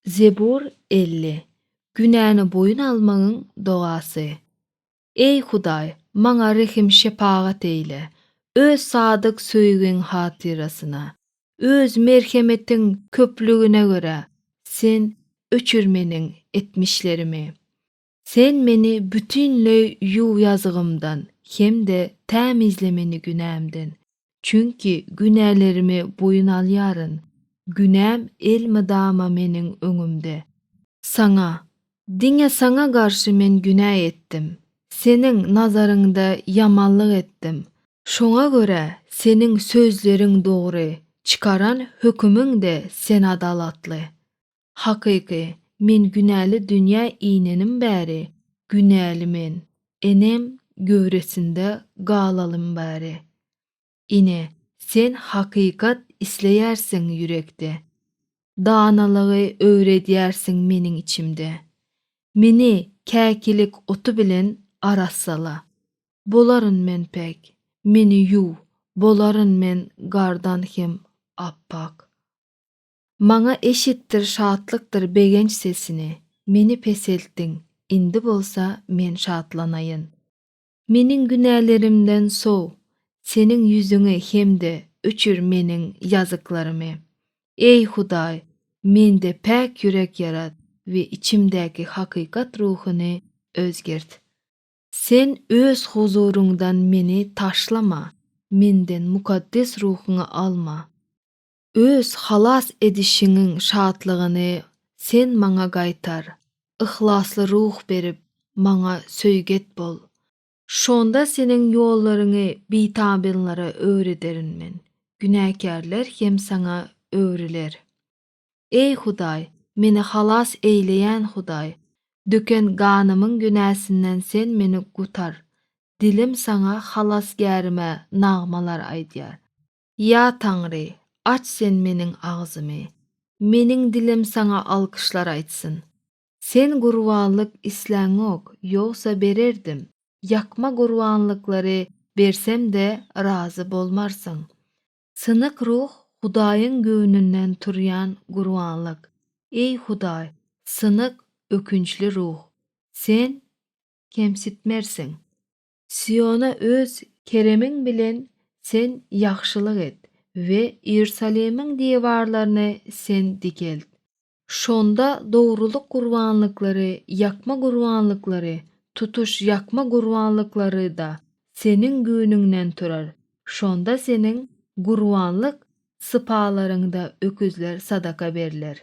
Zebur 50. Günäni boyun almagyň dogasy. Ey Hudaý, maňa rehim şepagat eýle. Öz sadyk söýgüň hatyrasyna, öz merhemetiň köplügine görä sen öçürmeniň etmişlerimi. Sen meni bütünlei ýuw ýazgymdan hemde tämizlemeni günämden. Çünki günälerimi boyun alýaryn. Günäm elmydama meniň öňümde. Sana garşy men günä etdim. Seniň nazaryňda yamanlyk etdim. Şoňa görä seniň sözleriň dogry, çykaran hökümüň de sen adalatly. Hakyky, men günäli dünýä inenim bäri, günäli men, enem göwresinde galalym bäri. Ine, sen hakykat isleýärsiň ýürekde. Danalygy öwredýärsiň meniň içimde. Meni käkilik otu bilen arassala. Bolaryn men pek, meni ýuw, bolaryn men gardan hem appak. Maňa eşitdir şatlykdyr begenç sesini, meni peseltdiň, indi bolsa men şatlanayyn. Meniň günälerimden sow, seniň ýüzüňi hemde öçür meniň ýazyklarymy. Ey Hudaý, mende päk ýürek ýarat we içimdäki hakykat ruhuny özgert. Sen öz huzuruňdan meni taşlama, menden mukaddes ruhuňy alma. Öz halas edişiňiň şatlygyny sen maňa gaýtar. Ihlasly ruh berip maňa söýget bol. Şonda seniň ýollaryňy bitabinlara öwrederin men. Günäkärler hem saňa öwriler. Ey Hudaý, meni halas eýleýän Hudaý, döken ganymyň günäsinden sen meni gutar. Dilim saňa halas gärime nagmalar aýdýar. Ya Taňry, aç sen meniň agzymy. Meniň dilim saňa alkyşlar aýtsyn. Sen gurbanlyk isläňok, ýogsa bererdim. Yakma gurbanlyklary bersem de razy bolmarsyň. Synyk ruh Hudaýyň göwnünden turýan gurbanlyk. Ey Hudaý, synyk ökünçli ruh, sen kemsitmersiň. Siona öz keremiň bilen sen ýagşylyk et we Ýerusalemiň diwarlaryny sen dikelt. Şonda dogruluk gurbanlyklary, yakma gurbanlyklary, tutuş yakma gurbanlyklary da seniň göwnüňden turar. Şonda seniň gurbanlyk sypalaryňda öküzler sadaka berler.